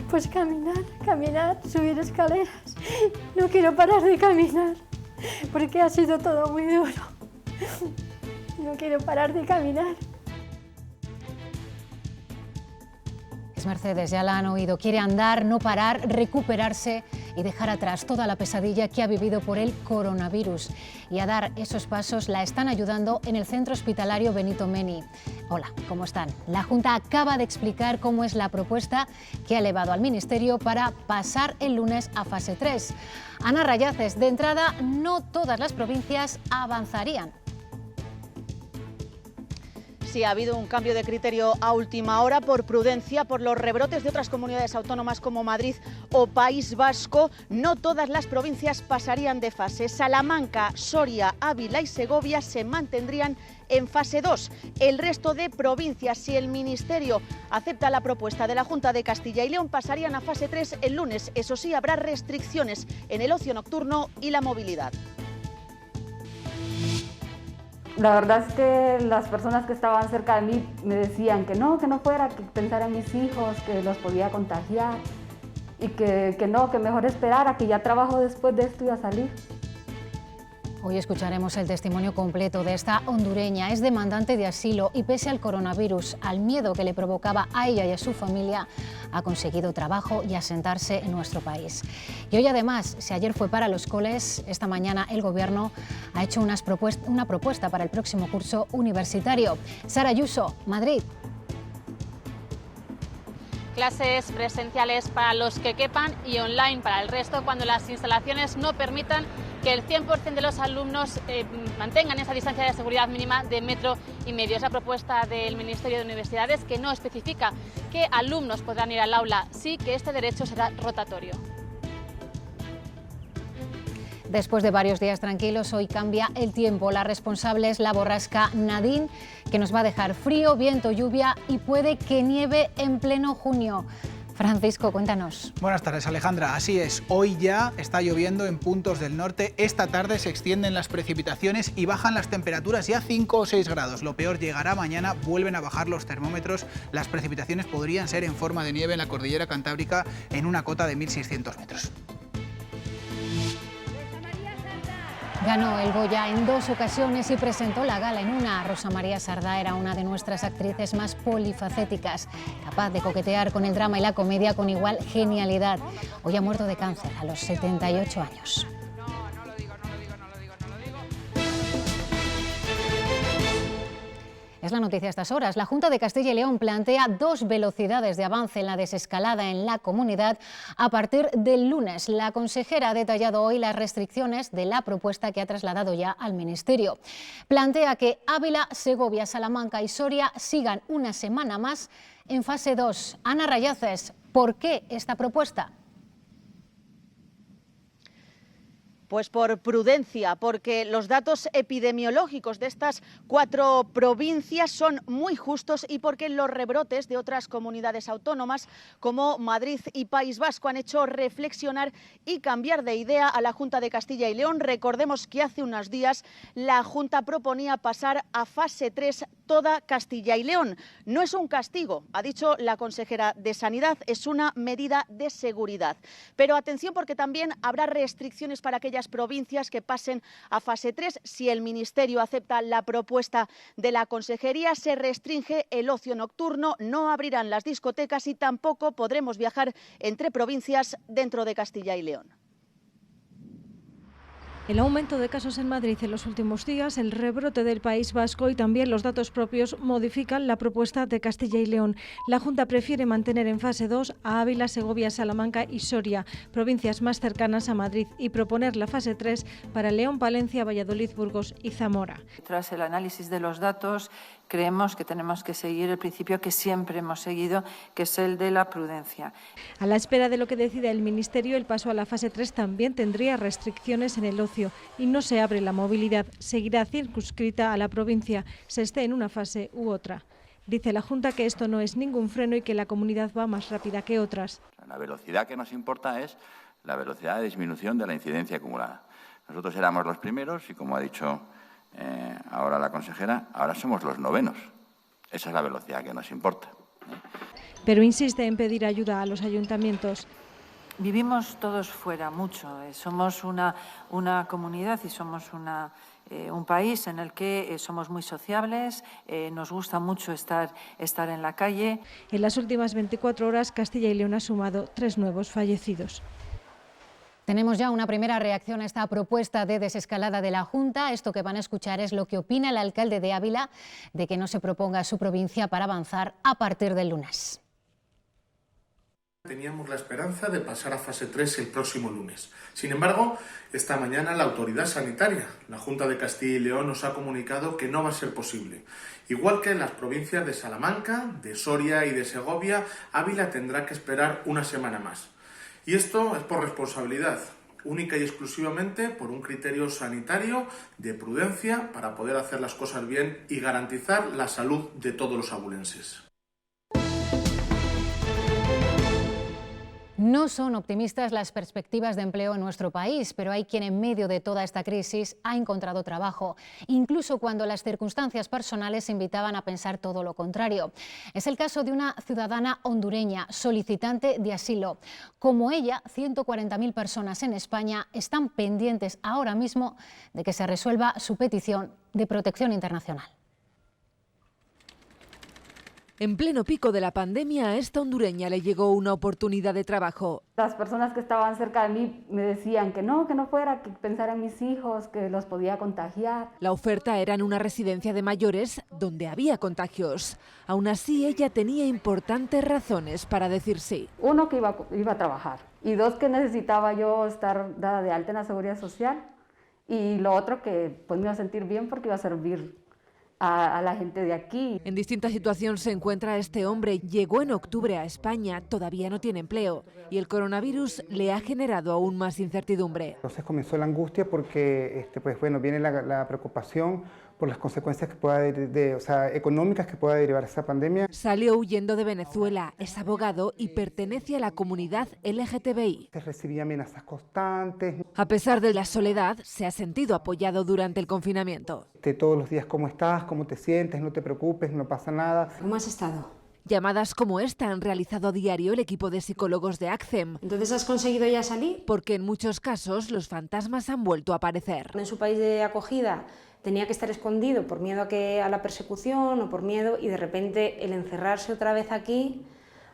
Pues caminar, caminar, subir escaleras. No quiero parar de caminar porque ha sido todo muy duro. No quiero parar de caminar. Es Mercedes, ya la han oído. Quiere andar, no parar, recuperarse y dejar atrás toda la pesadilla que ha vivido por el coronavirus. Y a dar esos pasos la están ayudando en el Centro Hospitalario Benito Meni. Hola, ¿cómo están? La Junta acaba de explicar cómo es la propuesta que ha elevado al Ministerio para pasar el lunes a fase 3. Ana Rayaces, de entrada, no todas las provincias avanzarían. Sí, ha habido un cambio de criterio a última hora por prudencia, por los rebrotes de otras comunidades autónomas como Madrid o País Vasco. No todas las provincias pasarían de fase. Salamanca, Soria, Ávila y Segovia se mantendrían en fase 2. El resto de provincias, si el Ministerio acepta la propuesta de la Junta de Castilla y León, pasarían a fase 3 el lunes. Eso sí, habrá restricciones en el ocio nocturno y la movilidad. La verdad es que las personas que estaban cerca de mí me decían que no fuera, que pensara en mis hijos, que los podía contagiar y que mejor esperara, que ya trabajo después de esto y a salir. Hoy escucharemos el testimonio completo de esta hondureña. Es demandante de asilo y pese al coronavirus, al miedo que le provocaba a ella y a su familia, ha conseguido trabajo y asentarse en nuestro país. Y hoy además, si ayer fue para los coles, esta mañana el Gobierno ha hecho una propuesta para el próximo curso universitario. Sara Ayuso, Madrid. Clases presenciales para los que quepan y online para el resto cuando las instalaciones no permitan que el 100% de los alumnos mantengan esa distancia de seguridad mínima de 1,5 metros. Es la propuesta del Ministerio de Universidades, que no especifica qué alumnos podrán ir al aula, sí que este derecho será rotatorio. Después de varios días tranquilos, hoy cambia el tiempo. La responsable es la borrasca Nadine, que nos va a dejar frío, viento, lluvia y puede que nieve en pleno junio. Francisco, cuéntanos. Buenas tardes, Alejandra. Así es, hoy ya está lloviendo en puntos del norte. Esta tarde se extienden las precipitaciones y bajan las temperaturas ya 5 o 6 grados. Lo peor llegará mañana, vuelven a bajar los termómetros. Las precipitaciones podrían ser en forma de nieve en la cordillera cantábrica en una cota de 1.600 metros. Ganó el Goya en 2 ocasiones y presentó la gala en una. Rosa María Sardá era una de nuestras actrices más polifacéticas, capaz de coquetear con el drama y la comedia con igual genialidad. Hoy ha muerto de cáncer a los 78 años. Es la noticia a estas horas. La Junta de Castilla y León plantea 2 velocidades de avance en la desescalada en la comunidad a partir del lunes. La consejera ha detallado hoy las restricciones de la propuesta que ha trasladado ya al Ministerio. Plantea que Ávila, Segovia, Salamanca y Soria sigan una semana más en fase 2. Ana Rayaces, ¿por qué esta propuesta? Pues por prudencia, porque los datos epidemiológicos de estas 4 provincias son muy justos y porque los rebrotes de otras comunidades autónomas como Madrid y País Vasco han hecho reflexionar y cambiar de idea a la Junta de Castilla y León. Recordemos que hace unos días la Junta proponía pasar a fase 3 toda Castilla y León. No es un castigo, ha dicho la consejera de Sanidad, es una medida de seguridad. Pero atención, porque también habrá restricciones para aquellas provincias que pasen a fase 3. Si el Ministerio acepta la propuesta de la Consejería, se restringe el ocio nocturno, no abrirán las discotecas y tampoco podremos viajar entre provincias dentro de Castilla y León. El aumento de casos en Madrid en los últimos días, el rebrote del País Vasco y también los datos propios modifican la propuesta de Castilla y León. La Junta prefiere mantener en fase 2 a Ávila, Segovia, Salamanca y Soria, provincias más cercanas a Madrid, y proponer la fase 3 para León, Palencia, Valladolid, Burgos y Zamora. Tras el análisis de los datos, creemos que tenemos que seguir el principio que siempre hemos seguido, que es el de la prudencia. A la espera de lo que decida el Ministerio, el paso a la fase 3 también tendría restricciones en el ocio y no se abre la movilidad. Seguirá circunscrita a la provincia, se esté en una fase u otra. Dice la Junta que esto no es ningún freno y que la comunidad va más rápida que otras. La velocidad que nos importa es la velocidad de disminución de la incidencia acumulada. Nosotros éramos los primeros y, como ha dicho ahora la consejera, ahora somos los 9º. Esa es la velocidad que nos importa. pero insiste en pedir ayuda a los ayuntamientos. Vivimos todos fuera mucho, somos una comunidad y somos un país en el que somos muy sociables, nos gusta mucho estar en la calle. En las últimas 24 horas, Castilla y León ha sumado 3 nuevos fallecidos. Tenemos ya una primera reacción a esta propuesta de desescalada de la Junta. Esto que van a escuchar es lo que opina el alcalde de Ávila de que no se proponga su provincia para avanzar a partir del lunes. Teníamos la esperanza de pasar a fase 3 el próximo lunes. Sin embargo, esta mañana la autoridad sanitaria, la Junta de Castilla y León, nos ha comunicado que no va a ser posible. Igual que en las provincias de Salamanca, de Soria y de Segovia, Ávila tendrá que esperar una semana más. Y esto es por responsabilidad, única y exclusivamente por un criterio sanitario de prudencia para poder hacer las cosas bien y garantizar la salud de todos los abulenses. No son optimistas las perspectivas de empleo en nuestro país, pero hay quien en medio de toda esta crisis ha encontrado trabajo, incluso cuando las circunstancias personales invitaban a pensar todo lo contrario. Es el caso de una ciudadana hondureña, solicitante de asilo. Como ella, 140.000 personas en España están pendientes ahora mismo de que se resuelva su petición de protección internacional. En pleno pico de la pandemia, a esta hondureña le llegó una oportunidad de trabajo. Las personas que estaban cerca de mí me decían que no fuera, que pensara en mis hijos, que los podía contagiar. La oferta era en una residencia de mayores donde había contagios. Aún así, ella tenía importantes razones para decir sí. Uno, que iba a trabajar, y 2, que necesitaba yo estar dada de alta en la Seguridad Social, y lo otro, que pues me iba a sentir bien porque iba a servir a la gente de aquí. En distinta situación se encuentra este hombre. Llegó en octubre a España, todavía no tiene empleo y el coronavirus le ha generado aún más incertidumbre. Entonces comenzó la angustia porque viene la preocupación por las consecuencias que pueda económicas que pueda derivar esta pandemia. Salió huyendo de Venezuela, es abogado y pertenece a la comunidad LGTBI. Recibía amenazas constantes. A pesar de la soledad, se ha sentido apoyado durante el confinamiento. Todos los días, ¿cómo estás? ¿Cómo te sientes? No te preocupes, no pasa nada. ¿Cómo has estado? Llamadas como esta han realizado a diario el equipo de psicólogos de ACCEM. ¿Entonces has conseguido ya salir? Porque en muchos casos los fantasmas han vuelto a aparecer. En su país de acogida tenía que estar escondido por miedo a la persecución o por miedo, y de repente el encerrarse otra vez aquí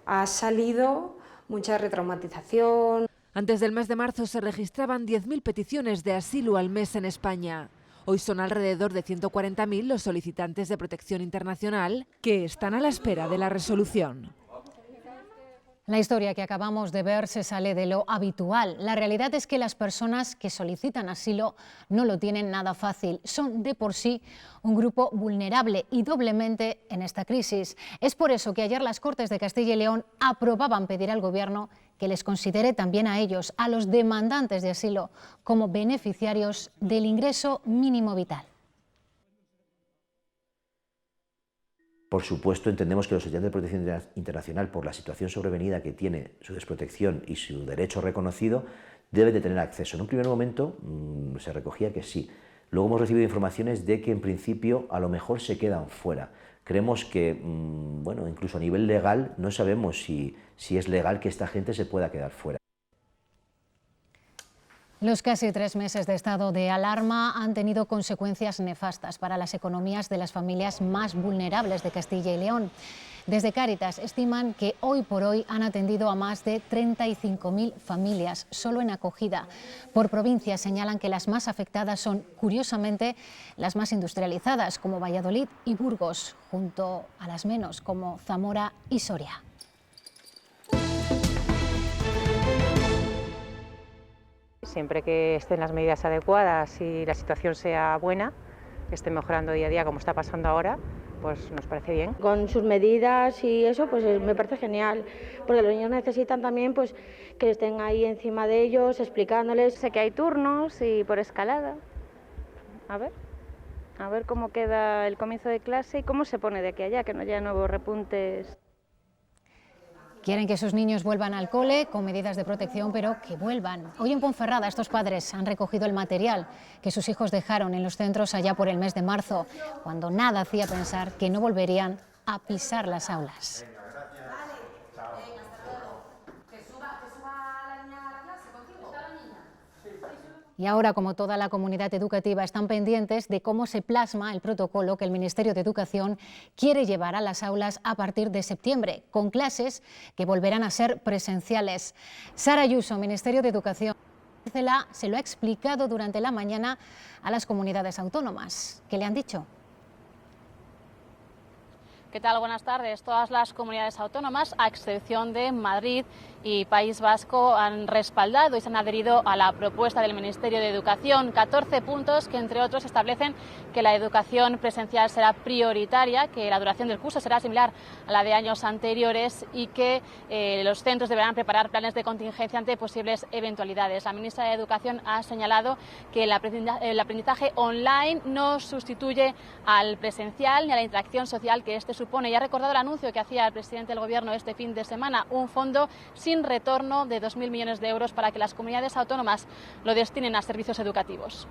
ha salido mucha retraumatización. Antes del mes de marzo se registraban 10.000 peticiones de asilo al mes en España. Hoy son alrededor de 140.000 los solicitantes de protección internacional que están a la espera de la resolución. La historia que acabamos de ver se sale de lo habitual. La realidad es que las personas que solicitan asilo no lo tienen nada fácil. Son de por sí un grupo vulnerable y doblemente en esta crisis. Es por eso que ayer las Cortes de Castilla y León aprobaban pedir al Gobierno que les considere también a ellos, a los demandantes de asilo, como beneficiarios del ingreso mínimo vital. Por supuesto, entendemos que los solicitantes de protección internacional, por la situación sobrevenida que tiene, su desprotección y su derecho reconocido, deben de tener acceso. En un primer momento se recogía que sí. Luego hemos recibido informaciones de que en principio a lo mejor se quedan fuera. Creemos que, incluso a nivel legal, no sabemos si es legal que esta gente se pueda quedar fuera. Los casi 3 meses de estado de alarma han tenido consecuencias nefastas para las economías de las familias más vulnerables de Castilla y León. Desde Cáritas estiman que hoy por hoy han atendido a más de 35.000 familias solo en acogida. Por provincia señalan que las más afectadas son, curiosamente, las más industrializadas, como Valladolid y Burgos, junto a las menos, como Zamora y Soria. Siempre que estén las medidas adecuadas y la situación sea buena, que esté mejorando día a día como está pasando ahora, pues nos parece bien. Con sus medidas y eso, pues me parece genial, porque los niños necesitan también pues que estén ahí encima de ellos, explicándoles. Sé que hay turnos y por escalada. A ver cómo queda el comienzo de clase y cómo se pone de aquí a allá, que no haya nuevos repuntes. Quieren que sus niños vuelvan al cole con medidas de protección, pero que vuelvan. Hoy en Ponferrada estos padres han recogido el material que sus hijos dejaron en los centros allá por el mes de marzo, cuando nada hacía pensar que no volverían a pisar las aulas. Y ahora, como toda la comunidad educativa, están pendientes de cómo se plasma el protocolo que el Ministerio de Educación quiere llevar a las aulas a partir de septiembre, con clases que volverán a ser presenciales. Sara Ayuso, Ministerio de Educación, se lo ha explicado durante la mañana a las comunidades autónomas. ¿Qué le han dicho? ¿Qué tal? Buenas tardes. Todas las comunidades autónomas, a excepción de Madrid y País Vasco, han respaldado y se han adherido a la propuesta del Ministerio de Educación. 14 puntos que, entre otros, establecen que la educación presencial será prioritaria, que la duración del curso será similar a la de años anteriores y que los centros deberán preparar planes de contingencia ante posibles eventualidades. La ministra de Educación ha señalado que el aprendizaje online no sustituye al presencial ni a la interacción social que este supone, y ha recordado el anuncio que hacía el presidente del Gobierno este fin de semana, un fondo sin retorno de 2.000 millones de euros para que las comunidades autónomas lo destinen a servicios educativos.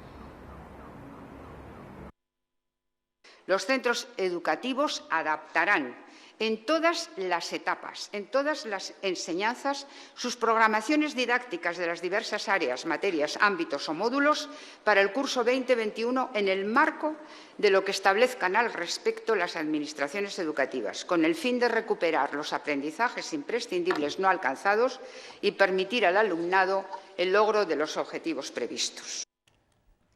Los centros educativos adaptarán en todas las etapas, en todas las enseñanzas, sus programaciones didácticas de las diversas áreas, materias, ámbitos o módulos para el curso 2021 en el marco de lo que establezcan al respecto las administraciones educativas, con el fin de recuperar los aprendizajes imprescindibles no alcanzados y permitir al alumnado el logro de los objetivos previstos.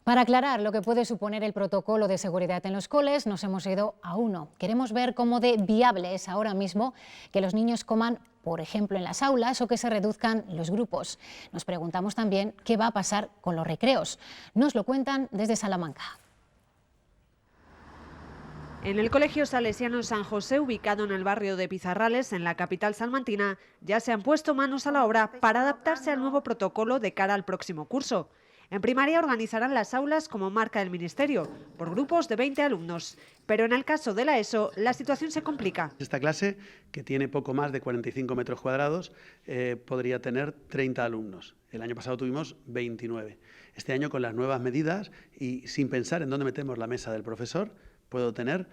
Para aclarar lo que puede suponer el protocolo de seguridad en los coles, nos hemos ido a uno. Queremos ver cómo de viable es ahora mismo que los niños coman, por ejemplo, en las aulas o que se reduzcan los grupos. Nos preguntamos también qué va a pasar con los recreos. Nos lo cuentan desde Salamanca. En el Colegio Salesiano San José, ubicado en el barrio de Pizarrales, en la capital salmantina, ya se han puesto manos a la obra para adaptarse al nuevo protocolo de cara al próximo curso. En primaria organizarán las aulas como marca el Ministerio, por grupos de 20 alumnos. Pero en el caso de la ESO, la situación se complica. Esta clase, que tiene poco más de 45 metros cuadrados, podría tener 30 alumnos. El año pasado tuvimos 29. Este año, con las nuevas medidas y sin pensar en dónde metemos la mesa del profesor, puedo tener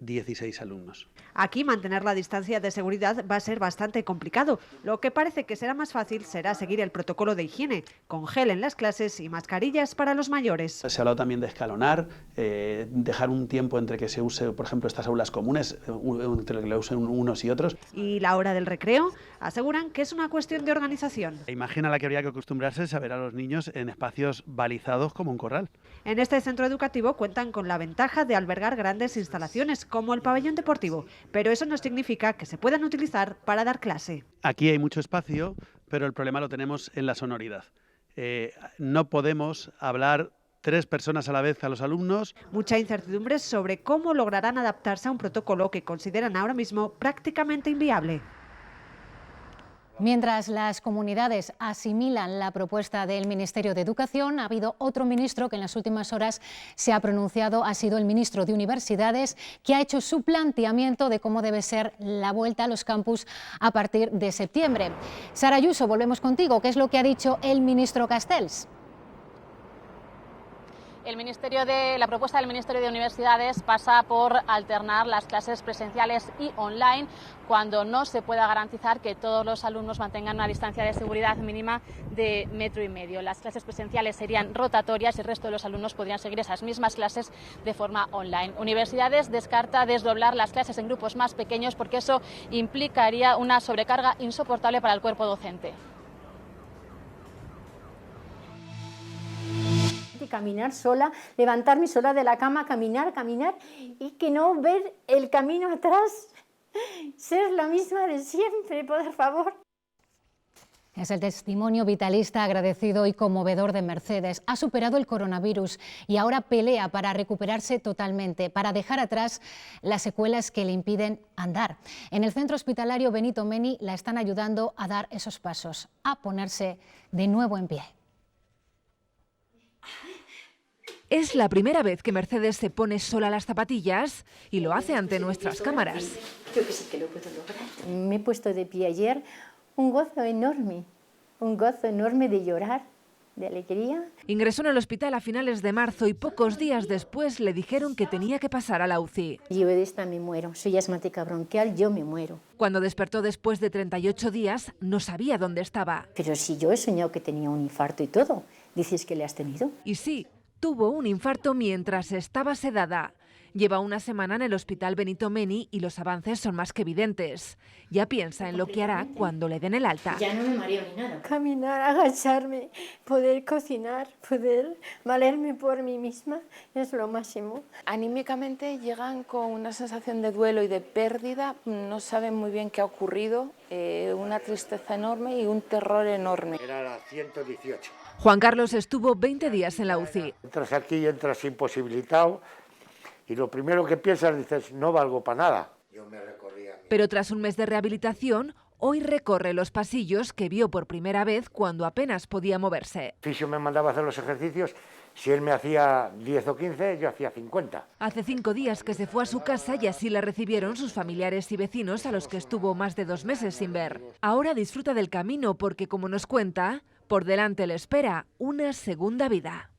16 alumnos. Aquí mantener la distancia de seguridad va a ser bastante complicado. Lo que parece que será más fácil será seguir el protocolo de higiene, con gel en las clases y mascarillas para los mayores. Se ha hablado también de escalonar, dejar un tiempo entre que se use, por ejemplo, estas aulas comunes, entre que lo usen unos y otros. Y la hora del recreo, aseguran que es una cuestión de organización. La imagen a la que habría que acostumbrarse es a ver a los niños en espacios balizados como un corral. En este centro educativo cuentan con la ventaja de albergar grandes instalaciones como el pabellón deportivo, pero eso no significa que se puedan utilizar para dar clase. Aquí hay mucho espacio, pero el problema lo tenemos en la sonoridad. No podemos hablar 3 personas a la vez a los alumnos. Mucha incertidumbre sobre cómo lograrán adaptarse a un protocolo que consideran ahora mismo prácticamente inviable. Mientras las comunidades asimilan la propuesta del Ministerio de Educación, ha habido otro ministro que en las últimas horas se ha pronunciado, ha sido el ministro de Universidades, que ha hecho su planteamiento de cómo debe ser la vuelta a los campus a partir de septiembre. Sara Ayuso, volvemos contigo. ¿Qué es lo que ha dicho el ministro Castells? La propuesta del Ministerio de Universidades pasa por alternar las clases presenciales y online cuando no se pueda garantizar que todos los alumnos mantengan una distancia de seguridad mínima de 1,5 metros. Las clases presenciales serían rotatorias y el resto de los alumnos podrían seguir esas mismas clases de forma online. Universidades descarta desdoblar las clases en grupos más pequeños porque eso implicaría una sobrecarga insoportable para el cuerpo docente. Caminar sola, levantarme sola de la cama, caminar y que no ver el camino atrás, ser la misma de siempre, por favor. Es el testimonio vitalista, agradecido y conmovedor de Mercedes. Ha superado el coronavirus y ahora pelea para recuperarse totalmente, para dejar atrás las secuelas que le impiden andar. En el centro hospitalario Benito Meni la están ayudando a dar esos pasos, a ponerse de nuevo en pie. Es la primera vez que Mercedes se pone sola las zapatillas y lo hace ante nuestras cámaras. Yo que sí que lo puedo lograr. Me he puesto de pie ayer, un gozo enorme de llorar, de alegría. Ingresó en el hospital a finales de marzo y pocos días después le dijeron que tenía que pasar a la UCI. Yo de esta me muero, soy asmática bronquial, yo me muero. Cuando despertó después de 38 días, no sabía dónde estaba. Pero si yo he soñado que tenía un infarto y todo, dices que le has tenido. Y sí, tuvo un infarto mientras estaba sedada. Lleva una semana en el Hospital Benito Meni y los avances son más que evidentes. Ya piensa en lo que hará cuando le den el alta. Ya no me mareo ni nada. Caminar, agacharme, poder cocinar, poder valerme por mí misma es lo máximo. Anímicamente llegan con una sensación de duelo y de pérdida, no saben muy bien qué ha ocurrido, una tristeza enorme y un terror enorme. Era la 118. Juan Carlos estuvo 20 días en la UCI. Entras aquí y entras imposibilitado y lo primero que piensas, dices, no valgo para nada. Yo me recorría. Pero tras un mes de rehabilitación, hoy recorre los pasillos que vio por primera vez cuando apenas podía moverse. El fisio me mandaba a hacer los ejercicios, si él me hacía 10 o 15, yo hacía 50. Hace 5 días que se fue a su casa y así la recibieron sus familiares y vecinos a los que estuvo más de 2 meses sin ver. Ahora disfruta del camino porque, como nos cuenta, por delante le espera una segunda vida.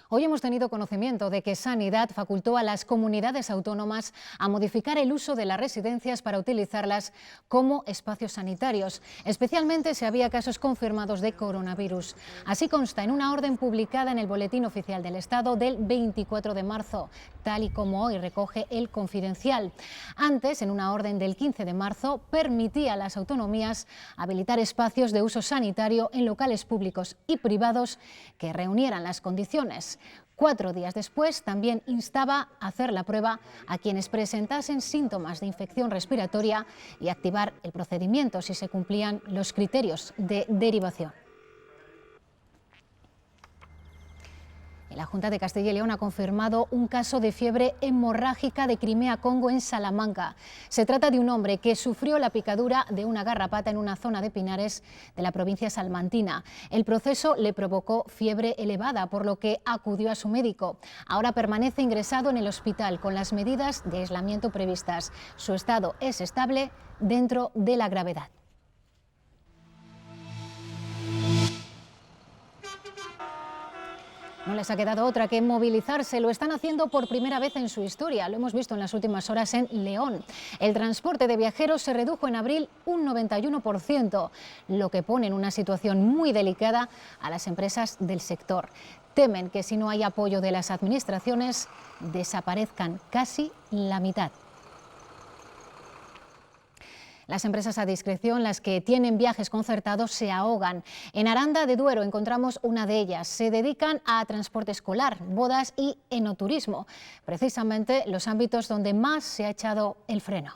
Hoy hemos tenido conocimiento de que Sanidad facultó a las comunidades autónomas a modificar el uso de las residencias para utilizarlas como espacios sanitarios, especialmente si había casos confirmados de coronavirus. Así consta en una orden publicada en el Boletín Oficial del Estado del 24 de marzo, tal y como hoy recoge El Confidencial. Antes, en una orden del 15 de marzo, permitía a las autonomías habilitar espacios de uso sanitario en locales públicos y privados que reunieran las condiciones. 4 días después, también instaba a hacer la prueba a quienes presentasen síntomas de infección respiratoria y activar el procedimiento si se cumplían los criterios de derivación. La Junta de Castilla y León ha confirmado un caso de fiebre hemorrágica de Crimea-Congo en Salamanca. Se trata de un hombre que sufrió la picadura de una garrapata en una zona de pinares de la provincia salmantina. El proceso le provocó fiebre elevada, por lo que acudió a su médico. Ahora permanece ingresado en el hospital con las medidas de aislamiento previstas. Su estado es estable dentro de la gravedad. No les ha quedado otra que movilizarse. Lo están haciendo por primera vez en su historia. Lo hemos visto en las últimas horas en León. El transporte de viajeros se redujo en abril un 91%, lo que pone en una situación muy delicada a las empresas del sector. Temen que si no hay apoyo de las administraciones, desaparezcan casi la mitad. Las empresas a discreción, las que tienen viajes concertados, se ahogan. En Aranda de Duero encontramos una de ellas. Se dedican a transporte escolar, bodas y enoturismo, precisamente los ámbitos donde más se ha echado el freno.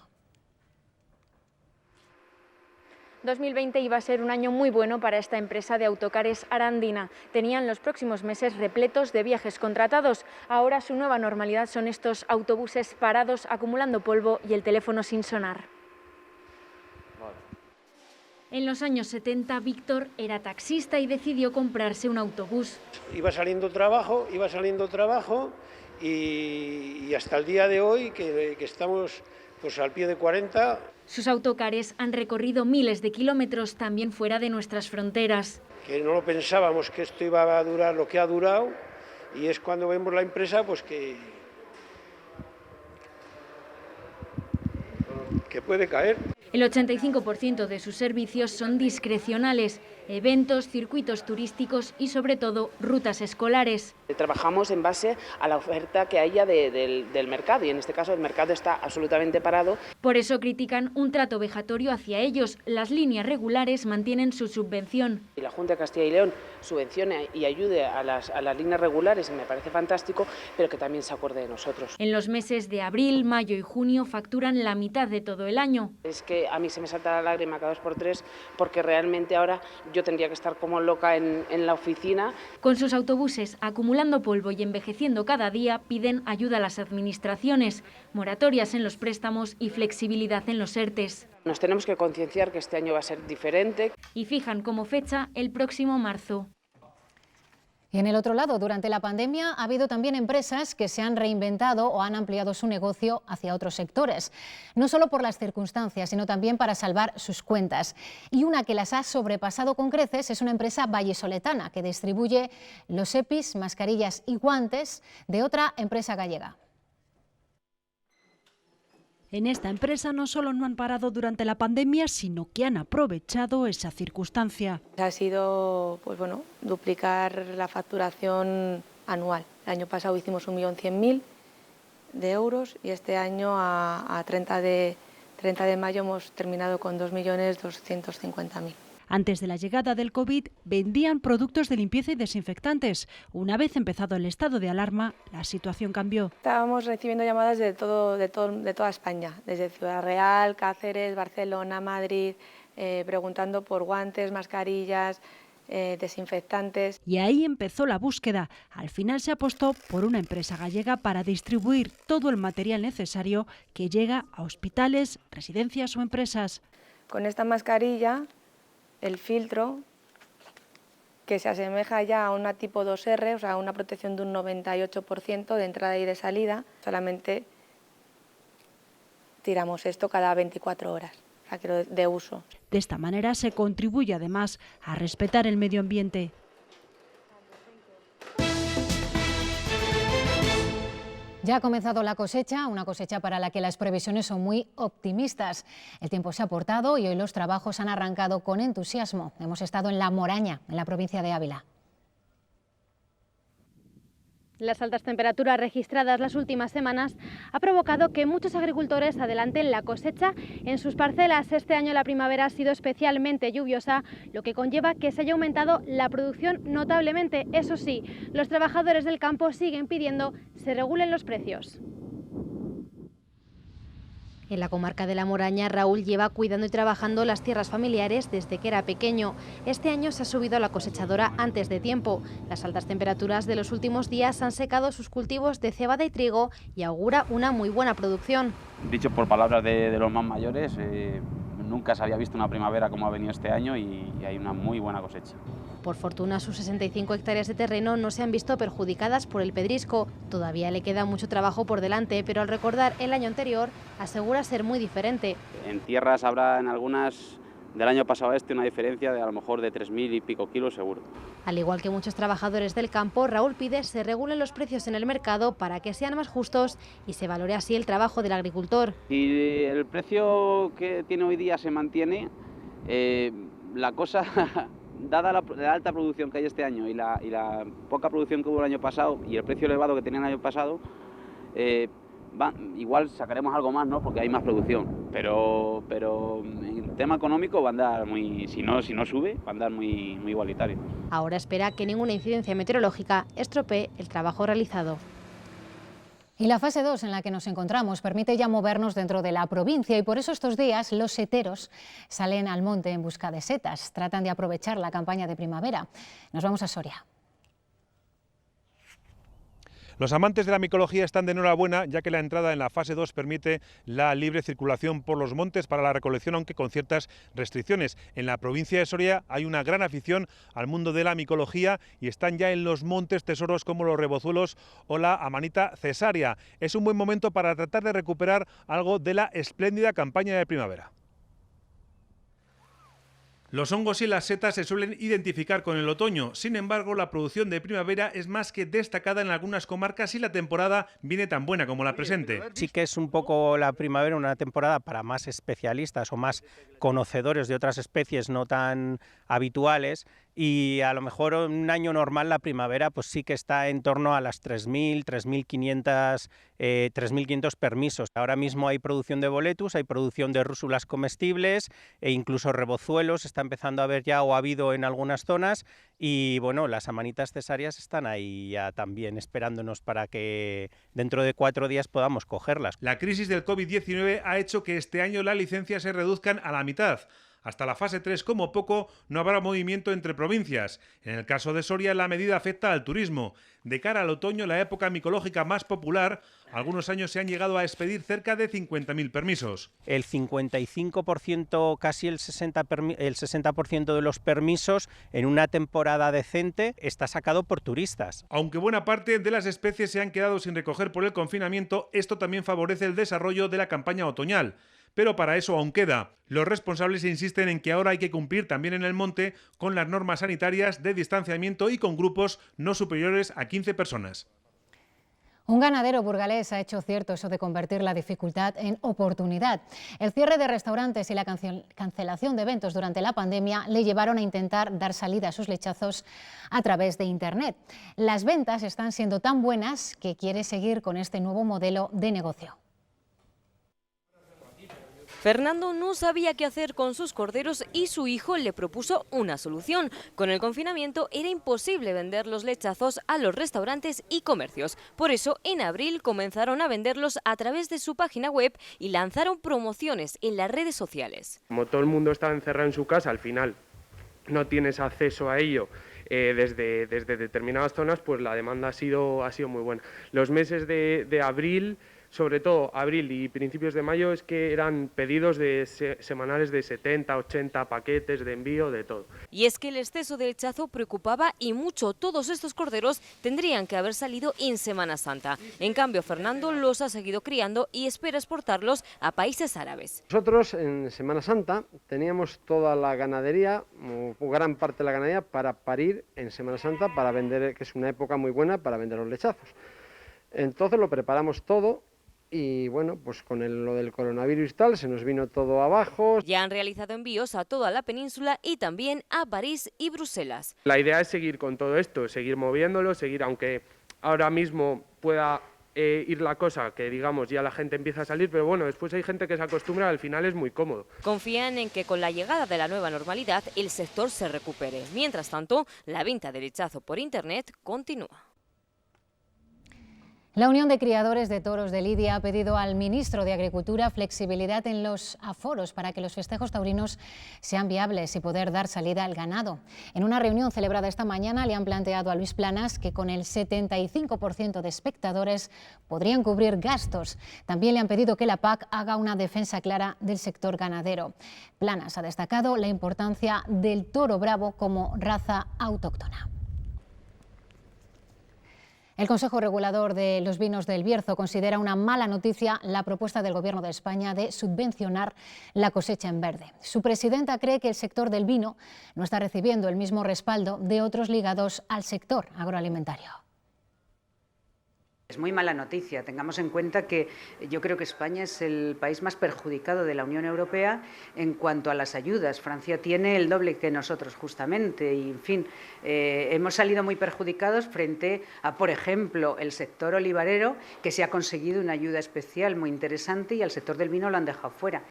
2020 iba a ser un año muy bueno para esta empresa de autocares arandina. Tenían los próximos meses repletos de viajes contratados. Ahora su nueva normalidad son estos autobuses parados, acumulando polvo y el teléfono sin sonar. En los años 70, Víctor era taxista y decidió comprarse un autobús. Iba saliendo trabajo y hasta el día de hoy, que estamos pues al pie de 40. Sus autocares han recorrido miles de kilómetros también fuera de nuestras fronteras. Que no lo pensábamos que esto iba a durar lo que ha durado, y es cuando vemos la empresa pues que puede caer. El 85% de sus servicios son discrecionales, eventos, circuitos turísticos y sobre todo rutas escolares. Trabajamos en base a la oferta que haya del mercado y en este caso el mercado está absolutamente parado. Por eso critican un trato vejatorio hacia ellos. Las líneas regulares mantienen su subvención. Y la Junta de Castilla y León subvencione y ayude a las líneas regulares me parece fantástico, pero que también se acuerde de nosotros. En los meses de abril, mayo y junio facturan la mitad de todo el año. Es que a mí se me salta la lágrima cada 2 por 3 porque realmente ahora yo tendría que estar como loca en la oficina. Con sus autobuses acumulando polvo y envejeciendo cada día, piden ayuda a las administraciones, moratorias en los préstamos y flexibilidad en los ERTEs. Nos tenemos que concienciar que este año va a ser diferente. Y fijan como fecha el próximo marzo. Y en el otro lado, durante la pandemia ha habido también empresas que se han reinventado o han ampliado su negocio hacia otros sectores, no solo por las circunstancias, sino también para salvar sus cuentas. Y una que las ha sobrepasado con creces es una empresa vallisoletana que distribuye los EPIs, mascarillas y guantes de otra empresa gallega. En esta empresa no solo no han parado durante la pandemia, sino que han aprovechado esa circunstancia. Ha sido, pues bueno, duplicar la facturación anual. El año pasado hicimos 1.100.000 euros y este año a 30 de mayo hemos terminado con 2.250.000. Antes de la llegada del COVID, vendían productos de limpieza y desinfectantes. Una vez empezado el estado de alarma, la situación cambió. Estábamos recibiendo llamadas de toda España, desde Ciudad Real, Cáceres, Barcelona, Madrid, preguntando por guantes, mascarillas, desinfectantes. Y ahí empezó la búsqueda. Al final se apostó por una empresa gallega para distribuir todo el material necesario que llega a hospitales, residencias o empresas. Con esta mascarilla, el filtro, que se asemeja ya a una tipo 2R, o sea, una protección de un 98% de entrada y de salida, solamente tiramos esto cada 24 horas, o sea, que de uso. De esta manera se contribuye además a respetar el medio ambiente. Ya ha comenzado la cosecha, una cosecha para la que las previsiones son muy optimistas. El tiempo se ha portado y hoy los trabajos han arrancado con entusiasmo. Hemos estado en La Moraña, en la provincia de Ávila. Las altas temperaturas registradas las últimas semanas ha provocado que muchos agricultores adelanten la cosecha en sus parcelas. Este año la primavera ha sido especialmente lluviosa, lo que conlleva que se haya aumentado la producción notablemente. Eso sí, los trabajadores del campo siguen pidiendo se regulen los precios. En la comarca de La Moraña, Raúl lleva cuidando y trabajando las tierras familiares desde que era pequeño. Este año se ha subido a la cosechadora antes de tiempo. Las altas temperaturas de los últimos días han secado sus cultivos de cebada y trigo y augura una muy buena producción. Dicho por palabras de los más mayores, nunca se había visto una primavera como ha venido este año y hay una muy buena cosecha. Por fortuna, sus 65 hectáreas de terreno no se han visto perjudicadas por el pedrisco. Todavía le queda mucho trabajo por delante, pero al recordar el año anterior, asegura ser muy diferente. En tierras habrá en algunas del año pasado a este una diferencia de a lo mejor de 3.000 y pico kilos seguro. Al igual que muchos trabajadores del campo, Raúl pide se regulen los precios en el mercado para que sean más justos y se valore así el trabajo del agricultor. Si el precio que tiene hoy día se mantiene, la cosa... Dada la alta producción que hay este año y la poca producción que hubo el año pasado y el precio elevado que tenía el año pasado, igual sacaremos algo más, ¿no? Porque hay más producción. Pero en tema económico va a andar muy, si no sube, va a andar muy igualitario. Ahora espera que ninguna incidencia meteorológica estropee el trabajo realizado. Y la fase 2 en la que nos encontramos permite ya movernos dentro de la provincia y por eso estos días los seteros salen al monte en busca de setas, tratan de aprovechar la campaña de primavera. Nos vamos a Soria. Los amantes de la micología están de enhorabuena, ya que la entrada en la fase 2 permite la libre circulación por los montes para la recolección, aunque con ciertas restricciones. En la provincia de Soria hay una gran afición al mundo de la micología y están ya en los montes tesoros como los rebozuelos o la amanita cesárea. Es un buen momento para tratar de recuperar algo de la espléndida campaña de primavera. Los hongos y las setas se suelen identificar con el otoño, sin embargo la producción de primavera es más que destacada en algunas comarcas y la temporada viene tan buena como la presente. Sí que es un poco la primavera una temporada para más especialistas o más conocedores de otras especies no tan habituales y a lo mejor en un año normal la primavera pues sí que está en torno a las 3.000, 3.500 permisos. Ahora mismo hay producción de boletus, hay producción de rúsulas comestibles e incluso rebozuelos está empezando a haber ya o ha habido en algunas zonas y bueno, las amanitas cesáreas están ahí ya también esperándonos para que dentro de 4 días podamos cogerlas. La crisis del COVID-19 ha hecho que este año las licencias se reduzcan a la mitad. Hasta la fase 3, como poco, no habrá movimiento entre provincias. En el caso de Soria, la medida afecta al turismo. De cara al otoño, la época micológica más popular, algunos años se han llegado a expedir cerca de 50.000 permisos. El 55%, casi el 60% de los permisos en una temporada decente está sacado por turistas. Aunque buena parte de las especies se han quedado sin recoger por el confinamiento, esto también favorece el desarrollo de la campaña otoñal. Pero para eso aún queda. Los responsables insisten en que ahora hay que cumplir también en el monte con las normas sanitarias de distanciamiento y con grupos no superiores a 15 personas. Un ganadero burgalés ha hecho cierto eso de convertir la dificultad en oportunidad. El cierre de restaurantes y la cancelación de eventos durante la pandemia le llevaron a intentar dar salida a sus lechazos a través de Internet. Las ventas están siendo tan buenas que quiere seguir con este nuevo modelo de negocio. Fernando no sabía qué hacer con sus corderos y su hijo le propuso una solución. Con el confinamiento era imposible vender los lechazos a los restaurantes y comercios. Por eso, en abril comenzaron a venderlos a través de su página web y lanzaron promociones en las redes sociales. Como todo el mundo estaba encerrado en su casa, al final no tienes acceso a ello desde determinadas zonas, pues la demanda ha sido muy buena. Los meses de abril, sobre todo abril y principios de mayo, es que eran pedidos semanales de 70, 80 paquetes de envío, de todo. Y es que el exceso de lechazo preocupaba y mucho. Todos estos corderos tendrían que haber salido en Semana Santa. En cambio, Fernando los ha seguido criando y espera exportarlos a países árabes. Nosotros en Semana Santa teníamos toda la ganadería, o gran parte de la ganadería, para parir en Semana Santa, para vender, que es una época muy buena para vender los lechazos. Entonces lo preparamos todo. Y bueno, pues con lo del coronavirus y tal, se nos vino todo abajo. Ya han realizado envíos a toda la península y también a París y Bruselas. La idea es seguir con todo esto, seguir moviéndolo, seguir, aunque ahora mismo pueda ir la cosa, que digamos ya la gente empieza a salir, pero bueno, después hay gente que se acostumbra, al final es muy cómodo. Confían en que con la llegada de la nueva normalidad el sector se recupere. Mientras tanto, la venta de lechazo por Internet continúa. La Unión de Criadores de Toros de Lidia ha pedido al ministro de Agricultura flexibilidad en los aforos para que los festejos taurinos sean viables y poder dar salida al ganado. En una reunión celebrada esta mañana le han planteado a Luis Planas que con el 75% de espectadores podrían cubrir gastos. También le han pedido que la PAC haga una defensa clara del sector ganadero. Planas ha destacado la importancia del toro bravo como raza autóctona. El Consejo Regulador de los Vinos del Bierzo considera una mala noticia la propuesta del Gobierno de España de subvencionar la cosecha en verde. Su presidenta cree que el sector del vino no está recibiendo el mismo respaldo de otros ligados al sector agroalimentario. Es muy mala noticia. Tengamos en cuenta que yo creo que España es el país más perjudicado de la Unión Europea en cuanto a las ayudas. Francia tiene el doble que nosotros justamente y, en fin, hemos salido muy perjudicados frente a, por ejemplo, el sector olivarero, que se ha conseguido una ayuda especial muy interesante y al sector del vino lo han dejado fuera.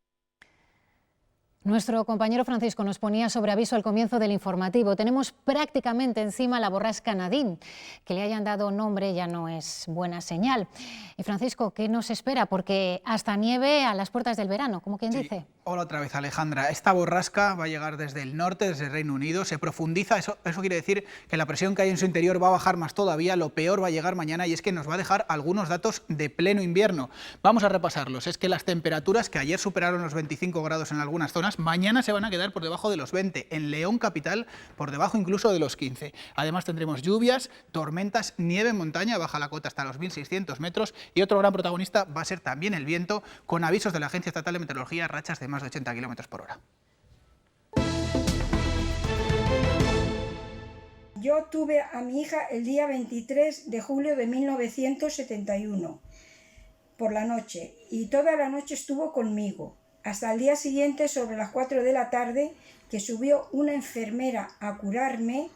Nuestro compañero Francisco nos ponía sobre aviso al comienzo del informativo. Tenemos prácticamente encima la borrasca Nadine. Que le hayan dado nombre ya no es buena señal. Y Francisco, ¿qué nos espera? Porque hasta nieve a las puertas del verano, como quien dice. Hola otra vez, Alejandra. Esta borrasca va a llegar desde el norte, desde el Reino Unido, se profundiza, eso quiere decir que la presión que hay en su interior va a bajar más todavía, lo peor va a llegar mañana y es que nos va a dejar algunos datos de pleno invierno. Vamos a repasarlos. Es que las temperaturas que ayer superaron los 25 grados en algunas zonas, mañana se van a quedar por debajo de los 20, en León capital por debajo incluso de los 15. Además tendremos lluvias, tormentas, nieve en montaña, baja la cota hasta los 1.600 metros y otro gran protagonista va a ser también el viento, con avisos de la Agencia Estatal de Meteorología, rachas de más de 80 km por hora. Yo tuve a mi hija el día 23 de julio de 1971, por la noche, y toda la noche estuvo conmigo, hasta el día siguiente sobre las 4 de la tarde, que subió una enfermera a curarme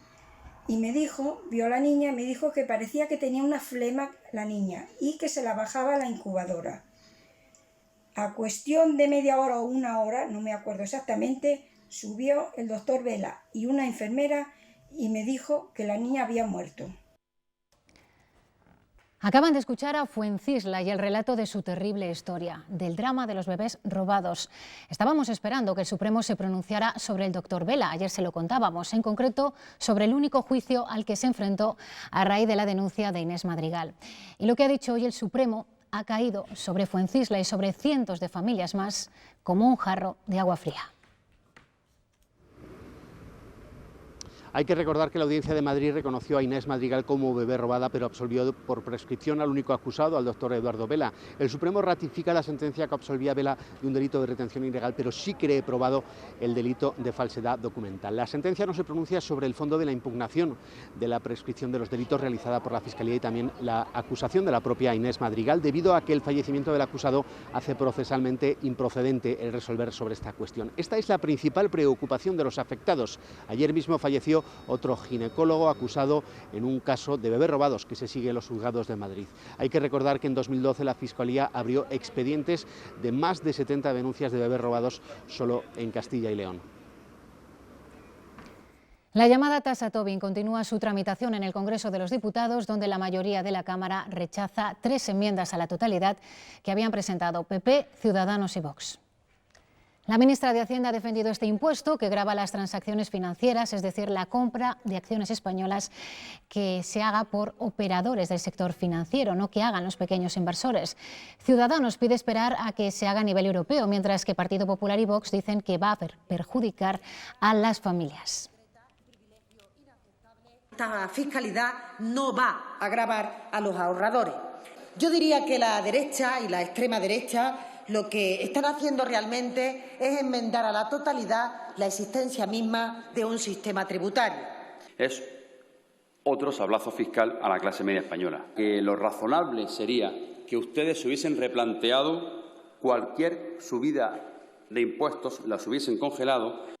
y me dijo, vio a la niña y me dijo que parecía que tenía una flema la niña y que se la bajaba a la incubadora. A cuestión de media hora o una hora, no me acuerdo exactamente, subió el doctor Vela y una enfermera y me dijo que la niña había muerto. Acaban de escuchar a Fuencisla y el relato de su terrible historia, del drama de los bebés robados. Estábamos esperando que el Supremo se pronunciara sobre el doctor Vela, ayer se lo contábamos, en concreto sobre el único juicio al que se enfrentó a raíz de la denuncia de Inés Madrigal. Y lo que ha dicho hoy el Supremo ha caído sobre Fuencisla y sobre cientos de familias más como un jarro de agua fría. Hay que recordar que la Audiencia de Madrid reconoció a Inés Madrigal como bebé robada, pero absolvió por prescripción al único acusado, al doctor Eduardo Vela. El Supremo ratifica la sentencia que absolvía a Vela de un delito de retención ilegal, pero sí cree probado el delito de falsedad documental. La sentencia no se pronuncia sobre el fondo de la impugnación de la prescripción de los delitos realizada por la Fiscalía y también la acusación de la propia Inés Madrigal, debido a que el fallecimiento del acusado hace procesalmente improcedente el resolver sobre esta cuestión. Esta es la principal preocupación de los afectados. Ayer mismo falleció otro ginecólogo acusado en un caso de bebés robados que se sigue en los juzgados de Madrid. Hay que recordar que en 2012 la Fiscalía abrió expedientes de más de 70 denuncias de bebés robados solo en Castilla y León. La llamada tasa Tobin continúa su tramitación en el Congreso de los Diputados, donde la mayoría de la Cámara rechaza 3 enmiendas a la totalidad que habían presentado PP, Ciudadanos y Vox. La ministra de Hacienda ha defendido este impuesto que grava las transacciones financieras, es decir, la compra de acciones españolas que se haga por operadores del sector financiero, no que hagan los pequeños inversores. Ciudadanos pide esperar a que se haga a nivel europeo, mientras que Partido Popular y Vox dicen que va a perjudicar a las familias. Esta fiscalidad no va a gravar a los ahorradores. Yo diría que la derecha y la extrema derecha lo que están haciendo realmente es enmendar a la totalidad la existencia misma de un sistema tributario. Es otro sablazo fiscal a la clase media española. Que lo razonable sería que ustedes se hubiesen replanteado cualquier subida de impuestos, las hubiesen congelado.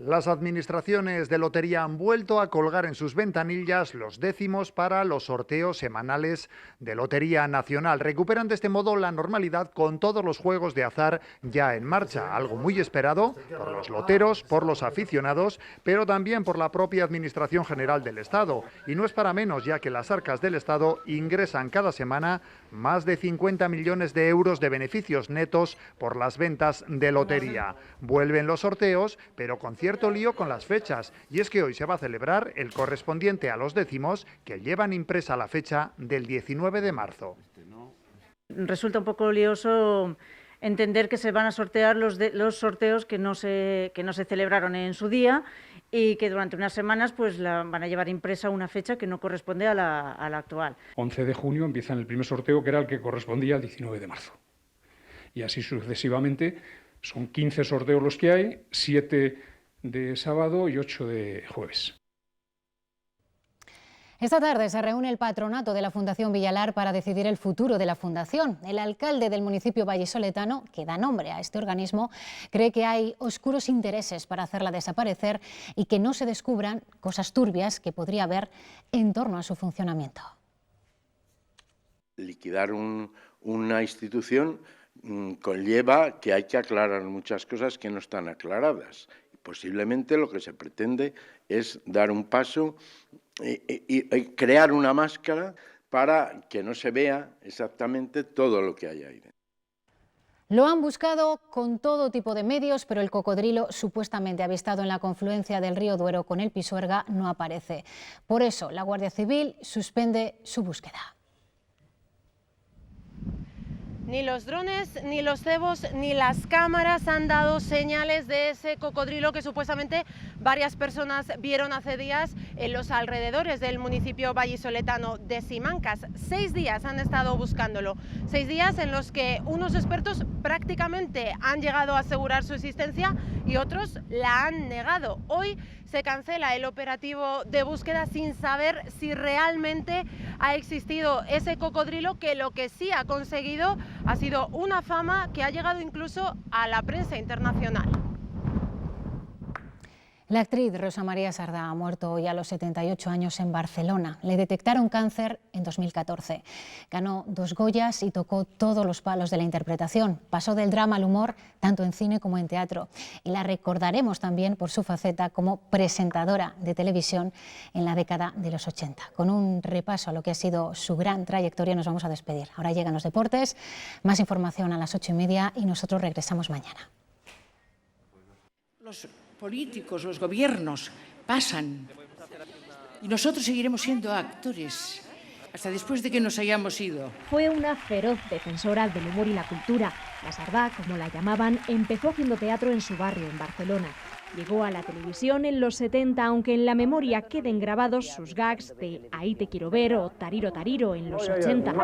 Las administraciones de lotería han vuelto a colgar en sus ventanillas los décimos para los sorteos semanales de Lotería Nacional. Recuperan de este modo la normalidad con todos los juegos de azar ya en marcha, algo muy esperado por los loteros, por los aficionados, pero también por la propia Administración General del Estado. Y no es para menos, ya que las arcas del Estado ingresan cada semana más de 50 millones de euros de beneficios netos por las ventas de lotería. Vuelven los sorteos, pero con cierto lío con las fechas, y es que hoy se va a celebrar el correspondiente a los décimos, que llevan impresa la fecha del 19 de marzo. Resulta un poco lioso entender que se van a sortear los sorteos que no se celebraron en su día y que durante unas semanas pues van a llevar impresa una fecha que no corresponde a la actual. 11 de junio empieza el primer sorteo, que era el que correspondía al 19 de marzo. Y así sucesivamente. Son 15 sorteos los que hay, 7 de sábado y 8 de jueves. Esta tarde se reúne el patronato de la Fundación Villalar para decidir el futuro de la fundación. El alcalde del municipio vallisoletano, que da nombre a este organismo, cree que hay oscuros intereses para hacerla desaparecer y que no se descubran cosas turbias que podría haber en torno a su funcionamiento. Liquidar una institución conlleva que hay que aclarar muchas cosas que no están aclaradas. Posiblemente lo que se pretende es dar un paso y crear una máscara para que no se vea exactamente todo lo que hay ahí dentro. Lo han buscado con todo tipo de medios, pero el cocodrilo supuestamente avistado en la confluencia del río Duero con el Pisuerga no aparece. Por eso, la Guardia Civil suspende su búsqueda. Ni los drones, ni los cebos, ni las cámaras han dado señales de ese cocodrilo que supuestamente varias personas vieron hace días en los alrededores del municipio vallisoletano de Simancas. 6 días han estado buscándolo, 6 días en los que unos expertos prácticamente han llegado a asegurar su existencia y otros la han negado. Hoy se cancela el operativo de búsqueda sin saber si realmente ha existido ese cocodrilo, que lo que sí ha conseguido ha sido una fama que ha llegado incluso a la prensa internacional. La actriz Rosa María Sardá ha muerto hoy a los 78 años en Barcelona. Le detectaron cáncer en 2014. Ganó 2 Goyas y tocó todos los palos de la interpretación. Pasó del drama al humor, tanto en cine como en teatro. Y la recordaremos también por su faceta como presentadora de televisión en la década de los 80. Con un repaso a lo que ha sido su gran trayectoria nos vamos a despedir. Ahora llegan los deportes, más información a las 8:30 y nosotros regresamos mañana. Los políticos, los gobiernos pasan Y nosotros seguiremos siendo actores hasta después de que nos hayamos ido. Fue una feroz defensora del humor y la cultura. La Sardá, como la llamaban, empezó haciendo teatro en su barrio, en Barcelona. Llegó a la televisión en los 70, aunque en la memoria queden grabados sus gags de Ahí te quiero ver o Tariro Tariro en los 80.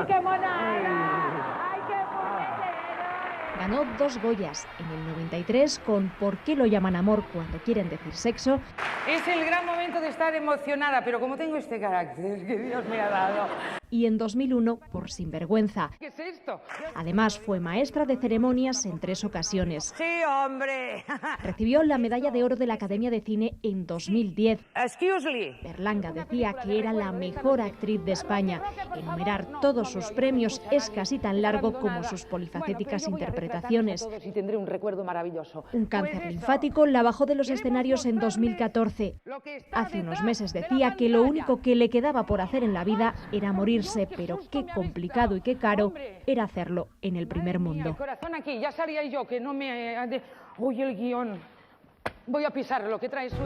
Ganó 2 Goyas, en el 93 con ¿Por qué lo llaman amor cuando quieren decir sexo? Es el gran momento de estar emocionada, pero como tengo este carácter que Dios me ha dado. Y en 2001 por Sinvergüenza. ¿Qué es esto? Además fue maestra de ceremonias en 3 ocasiones. Sí, hombre. Recibió la medalla de oro de la Academia de Cine en 2010. Excuse me. Berlanga decía que era la mejor actriz de España. Enumerar todos sus premios es casi tan largo como sus polifacéticas interpretaciones. Y tendré un recuerdo maravilloso. Un cáncer linfático la bajó de los escenarios en 2014. Hace unos meses decía que lo único que le quedaba por hacer en la vida era morirse, pero qué complicado y qué caro era hacerlo en el primer mundo. El corazón aquí, ya salía yo, que no me... Uy, el guión. Voy a pisar lo que trae su...